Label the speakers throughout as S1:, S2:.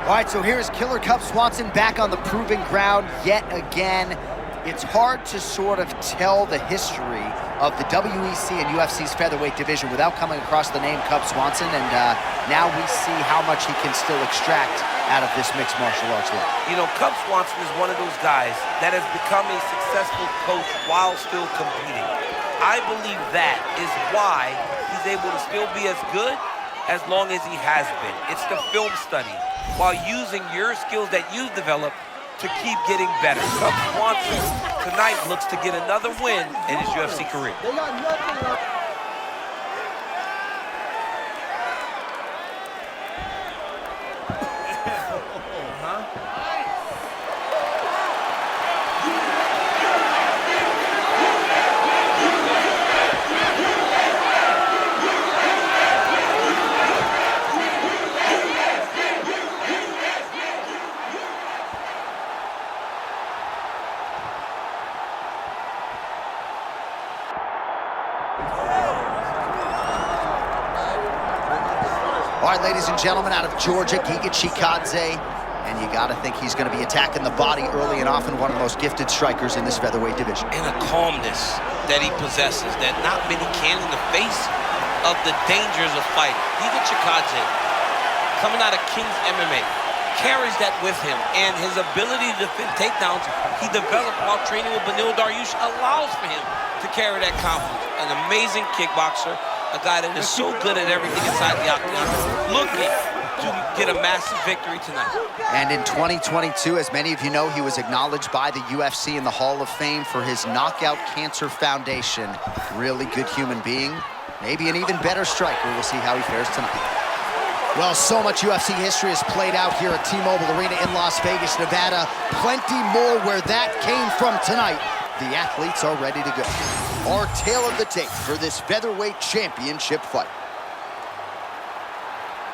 S1: All right, so here's Killer Cub Swanson back on the proving ground yet again. It's hard to sort of tell the history of the WEC and UFC's featherweight division without coming across the name Cub Swanson, and now we see how much he can still extract out of this mixed martial arts league.
S2: You know, Cub Swanson is one of those guys that has become a successful coach while still competing. I believe that is why he's able to still be as good as long as he has been. It's the film study, while using your skills that you've developed to keep getting better. Cub Swanson tonight looks to get another win in his UFC career.
S3: They got nothing.
S1: All right, ladies and gentlemen, out of Georgia, Giga Chikadze. And you got to think he's going to be attacking the body early and often, one of the most gifted strikers in this featherweight division.
S2: And a calmness that he possesses that not many can in the face of the dangers of fighting. Giga Chikadze, coming out of King's MMA, carries that with him. And his ability to defend takedowns he developed while training with Beneil Dariush allows for him to carry that confidence. An amazing kickboxer. A guy that is so good at everything inside the octagon, looking to get a massive victory tonight.
S1: And in 2022, as many of you know, he was acknowledged by the UFC in the Hall of Fame for his Knockout Cancer Foundation. Really good human being, maybe an even better striker. We'll see how he fares tonight. Well, so much UFC history has played out here at T-Mobile Arena in Las Vegas, Nevada. Plenty more where that came from tonight. The athletes are ready to go. Our tale of the tape for this featherweight championship fight.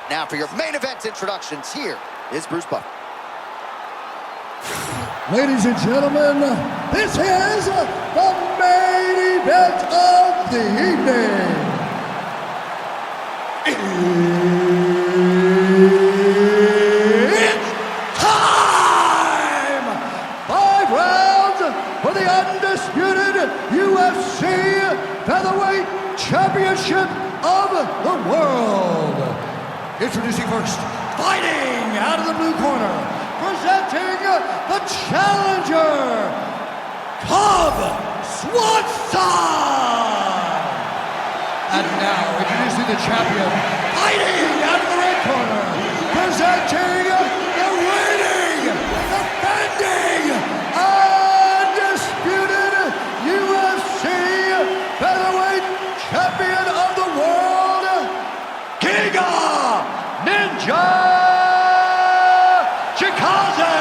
S1: Now for your main event introductions, here is Bruce Buffer.
S3: Ladies and gentlemen, this is the main event of the evening. It's time! 5 rounds for the undisputed UFC Featherweight Championship of the world. Introducing first, fighting out of the blue corner, presenting the challenger, Cub Swanson. And now, introducing the champion, fighting out of the red corner, presenting the reigning, defending, undisputed UFC Featherweight Champion of the world, Giga Chikadze!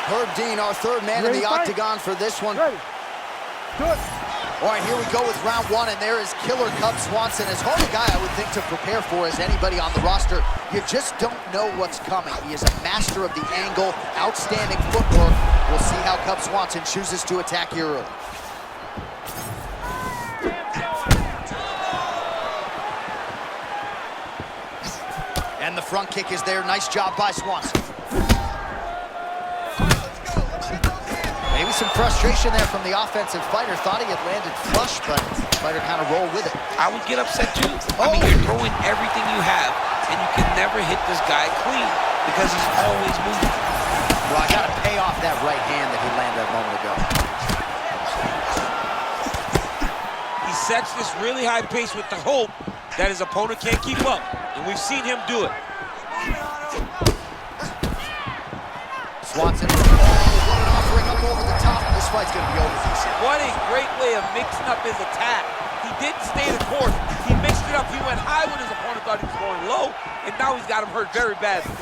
S1: Herb Dean, our third man in the octagon for this one.
S3: Ready. Do it.
S1: All right, here we go with round one, and there is Killer Cub Swanson. As hard a guy I would think to prepare for as anybody on the roster. You just don't know what's coming. He is a master of the angle, outstanding footwork. We'll see how Cub Swanson chooses to attack here early. And the front kick is there. Nice job by Swanson. Maybe some frustration there from the offensive fighter. Thought he had landed flush, but the fighter kind of rolled with it.
S2: I would get upset too. I mean, you're throwing everything you have, and you can never hit this guy clean because he's always moving.
S1: Well, I got to pay off that right hand that he landed a moment ago.
S2: He sets this really high pace with the hope that his opponent can't keep up, and we've seen him do it.
S1: Swanson, what an offering up over the top. This fight's gonna be over, DC.
S2: What a great way of mixing up his attack. He didn't stay the course. He mixed it up. He went high when his opponent thought he was going low, and now he's got him hurt very badly.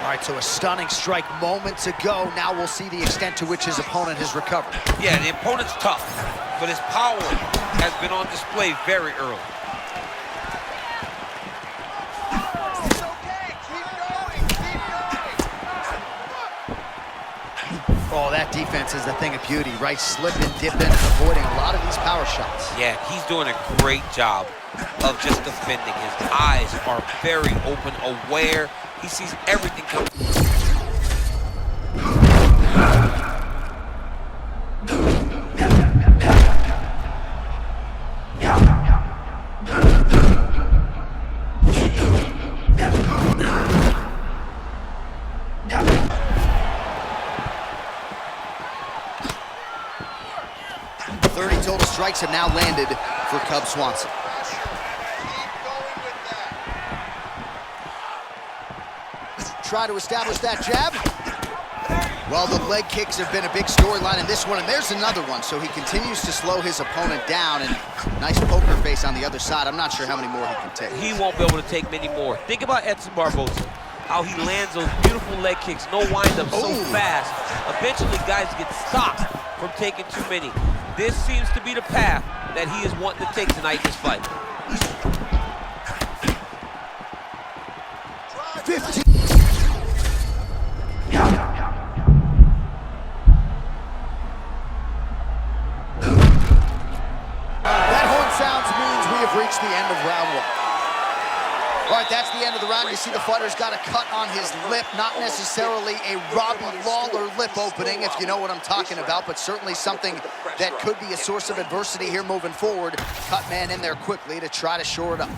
S1: All right, so a stunning strike moments ago. Now we'll see the extent to which his opponent has recovered.
S2: Yeah, the opponent's tough, but his power has been on display very early.
S1: That defense is a thing of beauty, right? Slipping, dipping, and avoiding a lot of these power shots.
S2: Yeah, he's doing a great job of just defending. His eyes are very open, aware. He sees everything coming.
S1: Total strikes have now landed for Cub Swanson. Try to establish that jab. Well, the leg kicks have been a big storyline in this one, and there's another one. So he continues to slow his opponent down, and nice poker face on the other side. I'm not sure how many more he can take.
S2: He won't be able to take many more. Think about Edson Barboza, how he lands those beautiful leg kicks, no wind-up so fast. Eventually, guys get stopped from taking too many. This seems to be the path that he is wanting to take tonight in this fight.
S1: 15. That horn sounds means we have reached the end of round one. All right, that's the end of the round. You see the fighter's got a cut on his lip, not necessarily a Robbie Lawler lip opening, if you know what I'm talking about, but certainly something that could be a source of adversity here moving forward. Cut man in there quickly to try to shore it up.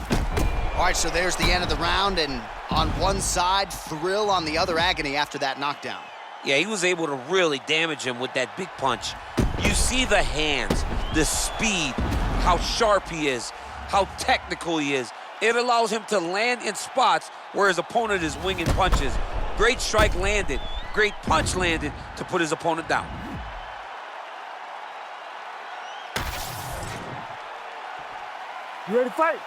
S1: All right, so there's the end of the round, and on one side, thrill, on the other, agony after that knockdown.
S2: Yeah, he was able to really damage him with that big punch. You see the hands, the speed, how sharp he is, how technical he is. It allows him to land in spots where his opponent is winging punches. Great strike landed, great punch landed to put his opponent down.
S4: You ready to fight?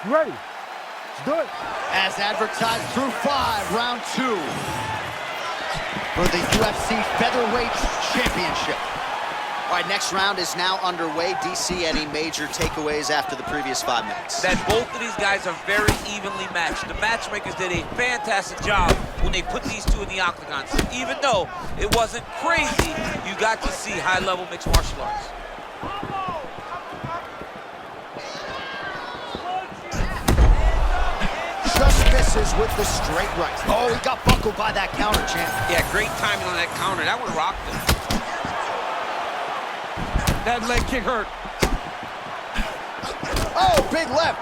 S4: You ready? Let's do it.
S1: As advertised through 5, round 2 for the UFC Featherweight Championship. All right, next round is now underway. DC, any major takeaways after the previous 5 minutes?
S2: That both of these guys are very evenly matched. The matchmakers did a fantastic job when they put these two in the octagon. So even though it wasn't crazy, you got to see high-level mixed martial arts.
S1: Just misses with the straight right. Oh, he got buckled by that counter, champ.
S2: Yeah, great timing on that counter. That would rock him.
S4: That leg kick hurt.
S1: Oh, big left.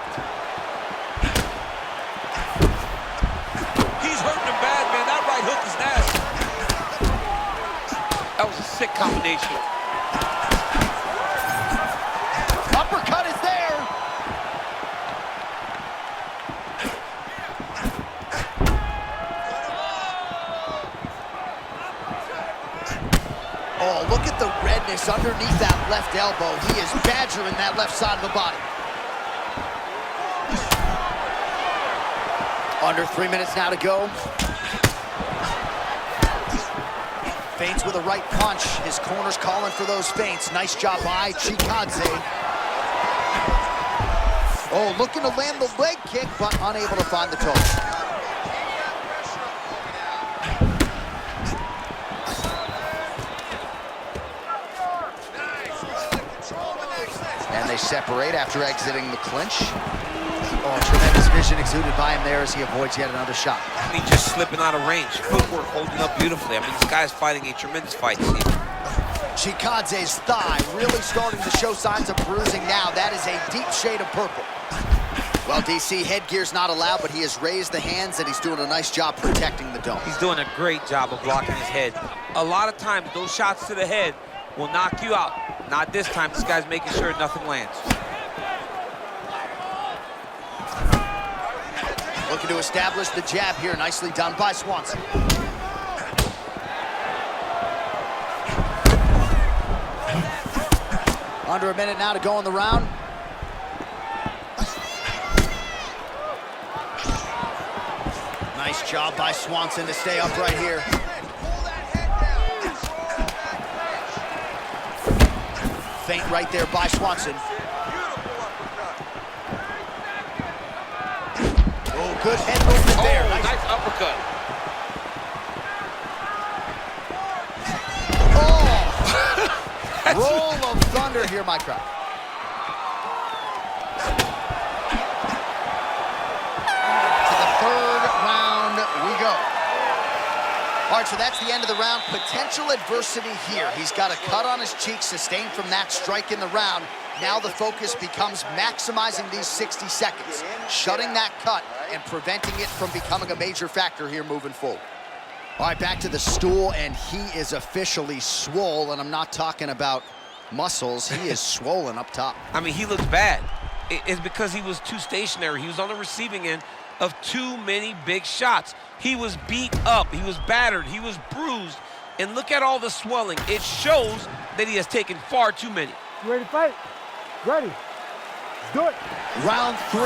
S2: He's hurting him bad, man. That right hook is nasty. That was a sick combination.
S1: Uppercut is there. Oh, look at the redness underneath that left elbow. He is badgering that left side of the body. Under 3 minutes now to go. Feints with a right punch. His corner's calling for those feints. Nice job by Chikadze. Oh, looking to land the leg kick, but unable to find the toe. And they separate after exiting the clinch. Oh, tremendous vision exuded by him there as he avoids yet another shot.
S2: I mean, just slipping out of range. Footwork holding up beautifully. I mean, this guy's fighting a tremendous fight, Steve.
S1: Chikadze's thigh really starting to show signs of bruising now. That is a deep shade of purple. Well, DC, headgear's not allowed, but he has raised the hands and he's doing a nice job protecting the dome.
S2: He's doing a great job of blocking his head. A lot of times, those shots to the head will knock you out. Not this time. This guy's making sure nothing lands.
S1: Looking to establish the jab here. Nicely done by Swanson. Under a minute now to go in the round. Nice job by Swanson to stay upright here. Feint right there by Swanson. Oh, good head movement there.
S2: Nice uppercut.
S1: Roll of thunder here, my crowd. To the third round we go. All right, so that's the end of the round. Potential adversity here. He's got a cut on his cheek sustained from that strike in the round. Now the focus becomes maximizing these 60 seconds, shutting that cut and preventing it from becoming a major factor here moving forward. All right, back to the stool, and he is officially swole, and I'm not talking about muscles. He is swollen up top.
S2: I mean, he looks bad. It's because he was too stationary. He was on the receiving end of too many big shots. He was beat up, he was battered, he was bruised, and look at all the swelling. It shows that he has taken far too many.
S4: You ready to fight? Ready. Let's do it.
S1: Round 3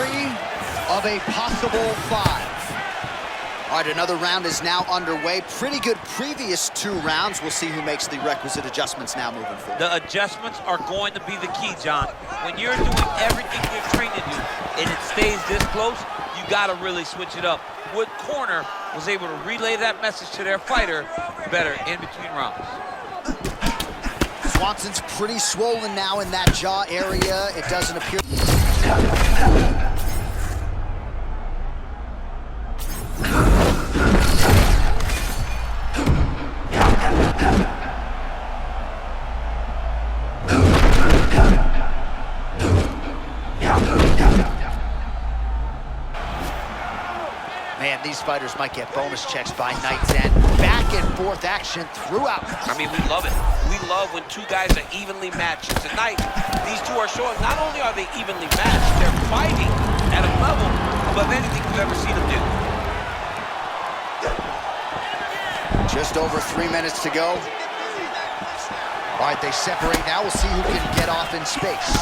S1: of a possible 5. All right, another round is now underway. Pretty good previous 2 rounds. We'll see who makes the requisite adjustments now moving forward.
S2: The adjustments are going to be the key, John. When you're doing everything you're trained to do and it stays this close, you got to really switch it up. What corner was able to relay that message to their fighter better in between rounds?
S1: Swanson's pretty swollen now in that jaw area. It doesn't appear. Man, these fighters might get bonus checks by night's end. Back and forth action throughout.
S2: I mean, we love it. We love when 2 guys are evenly matched. Tonight, these 2 are showing not only are they evenly matched, they're fighting at a level above anything we've ever seen them do.
S1: Just over 3 minutes to go. All right, they separate now. We'll see who can get off in space.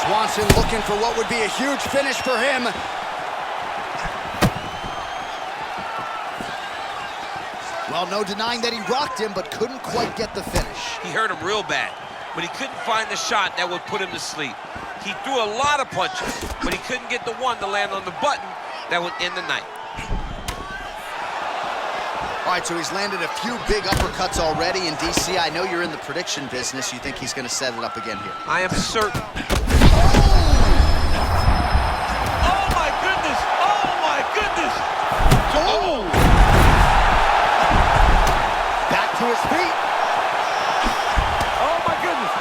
S1: Swanson looking for what would be a huge finish for him. Well, no denying that he rocked him, but couldn't quite get the finish.
S2: He hurt him real bad, but he couldn't find the shot that would put him to sleep. He threw a lot of punches, but he couldn't get the one to land on the button that would end the night.
S1: All right, so he's landed a few big uppercuts already in DC. I know you're in the prediction business. You think he's going to set it up again here?
S2: I am certain. Oh, my goodness! Oh, my goodness!
S1: Oh! Back to his feet.
S4: Oh, my goodness.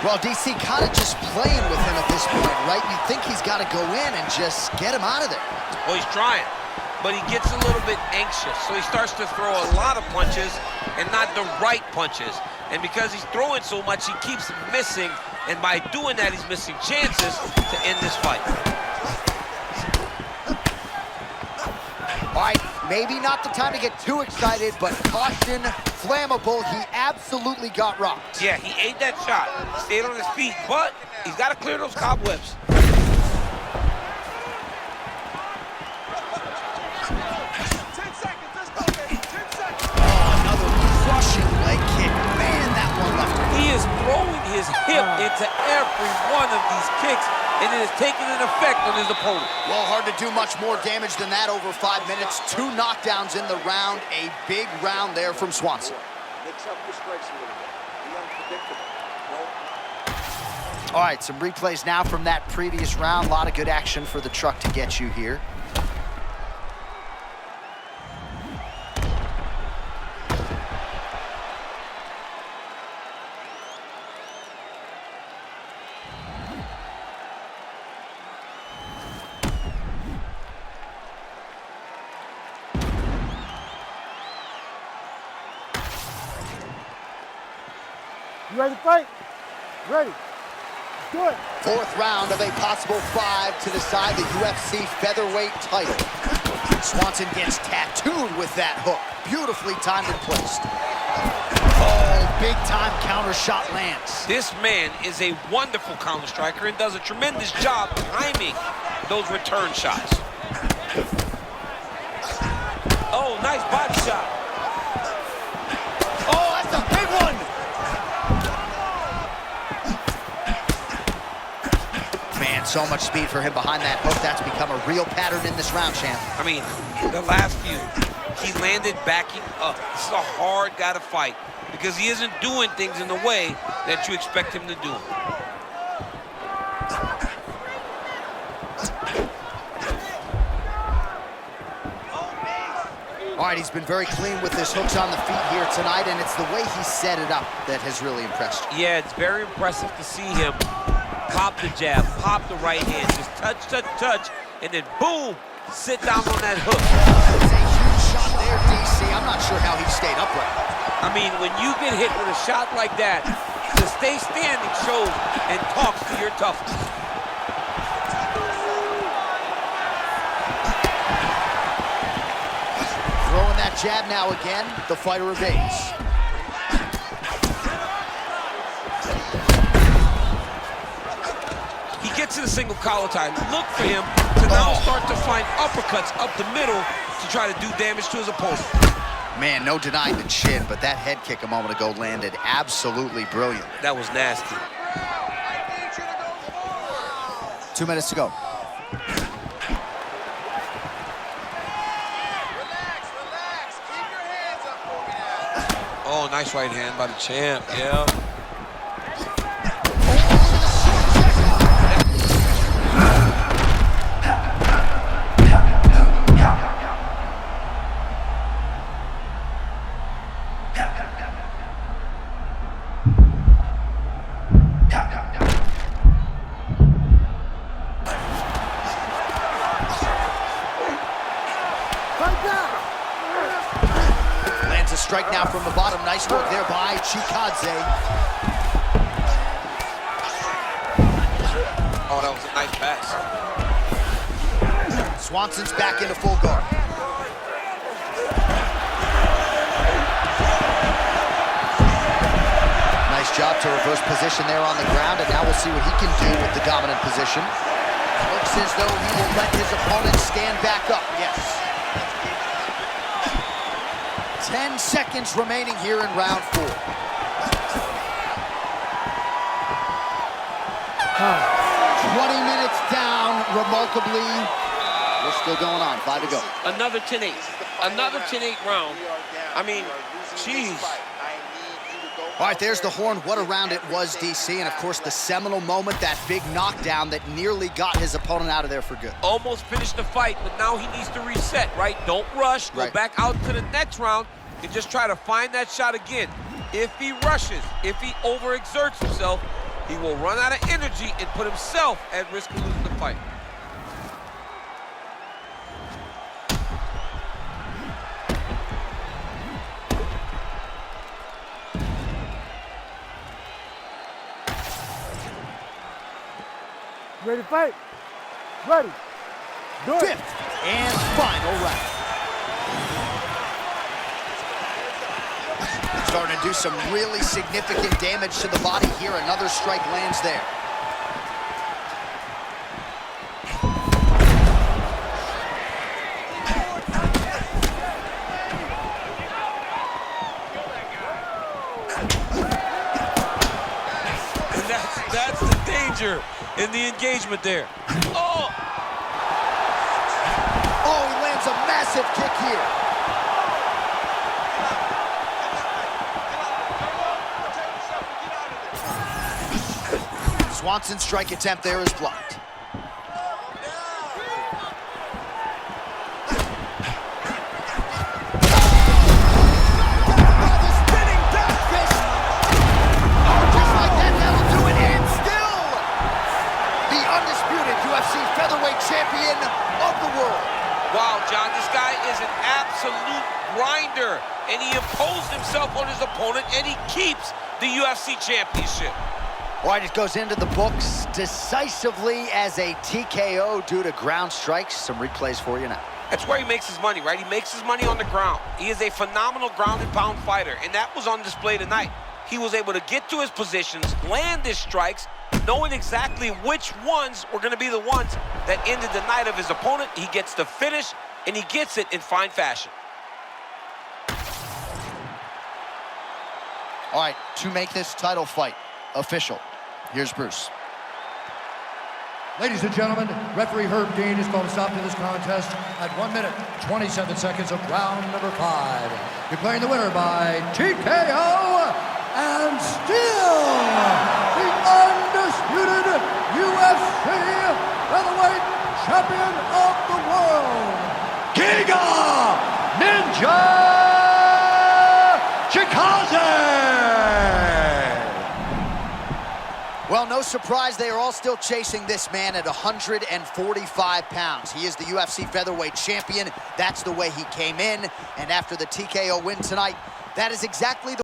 S1: Well, DC kind of just playing with him at this point, right? You think he's got to go in and just get him out of there.
S2: Well, he's trying, but he gets a little bit anxious, so he starts to throw a lot of punches and not the right punches. And because he's throwing so much, he keeps missing, and by doing that, he's missing chances to end this fight.
S1: All right, maybe not the time to get too excited, but caution, flammable. He absolutely got rocked.
S2: Yeah, he ate that shot, stayed on his feet, but he's got to clear those cobwebs.
S1: Another crushing leg kick. Man, that one left him.
S2: He is throwing his hip into every one of these kicks, and it is taking an effect on his opponent.
S1: Well, hard to do much more damage than that over 5 minutes. 2 knockdowns in the round. A big round there from Swanson.
S5: Mix up the strikes a little bit. Be unpredictable.
S1: All right, some replays now from that previous round. A lot of good action for the truck to get you here.
S4: You ready to fight? Ready. Let's do it.
S1: 4th round of a possible 5 to decide the UFC featherweight title. Swanson gets tattooed with that hook. Beautifully timed and placed. Oh, big time counter shot lands.
S2: This man is a wonderful counter striker and does a tremendous job timing those return shots. Oh, nice body shot.
S1: So much speed for him behind that hook. That's become a real pattern in this round, champ.
S2: I mean, the last few, he landed backing up. This is a hard guy to fight because he isn't doing things in the way that you expect him to do.
S1: All right, he's been very clean with his hooks on the feet here tonight, and it's the way he set it up that has really impressed you.
S2: Yeah, it's very impressive to see him pop the jab, pop the right hand, just touch, touch, touch, and then boom, sit down on that hook.
S1: It's a huge shot there, DC. I'm not sure how he stayed upright.
S2: I mean, when you get hit with a shot like that, to stay standing shows and talks to your toughness.
S1: Throwing that jab now again, the fighter evades.
S2: He gets to the single collar tie. Look for him to now start to find uppercuts up the middle to try to do damage to his opponent.
S1: Man, no denying the chin, but that head kick a moment ago landed absolutely brilliant.
S2: That was nasty.
S1: 2 minutes to go.
S2: Oh, nice right hand by the champ, yeah.
S1: Lands a strike now from the bottom. Nice work there by Chikadze.
S2: Oh, that was a nice pass.
S1: Swanson's back into full guard. Nice job to reverse position there on the ground, and now we'll see what he can do with the dominant position. Looks as though he will let his opponent stand back up. Yes. 10 seconds remaining here in round 4. 20 minutes down, remarkably. We're still going on, 5 to go.
S2: Another 10-8. Another 10-8 round. I mean, jeez.
S1: All right, there's the horn. What a round it was, DC. And, of course, the seminal moment, that big knockdown that nearly got his opponent out of there for good.
S2: Almost finished the fight, but now he needs to reset, right? Don't rush. Go back out to the next round and just try to find that shot again. If he rushes, if he overexerts himself, he will run out of energy and put himself at risk of losing the fight.
S4: Ready to fight? Ready. Do it.
S1: 5th and final round. Starting to do some really significant damage to the body here. Another strike lands there.
S2: And that's the danger in the engagement there. Oh!
S1: Oh, he lands a massive kick here. Swanson's strike attempt there is blocked. Champion of the world.
S2: Wow, John, this guy is an absolute grinder, and he imposed himself on his opponent, and he keeps the UFC championship.
S1: All right, it goes into the books decisively as a TKO due to ground strikes. Some replays for you now.
S2: That's where he makes his money, right? He makes his money on the ground. He is a phenomenal ground and pound fighter, and that was on display tonight. He was able to get to his positions, land his strikes, knowing exactly which ones were going to be the ones that ended the night of his opponent. He gets the finish, and he gets it in fine fashion.
S1: All right, to make this title fight official, here's Bruce.
S3: Ladies and gentlemen, referee Herb Dean is going to stop to this contest at 1 minute, 27 seconds of round number 5. Declaring the winner by TKO and still the undisputed UFC featherweight champion of the world, Giga Chikadze!
S1: Well, no surprise, they are all still chasing this man at 145 pounds. He is the UFC featherweight champion. That's the way he came in. And after the TKO win tonight, that is exactly the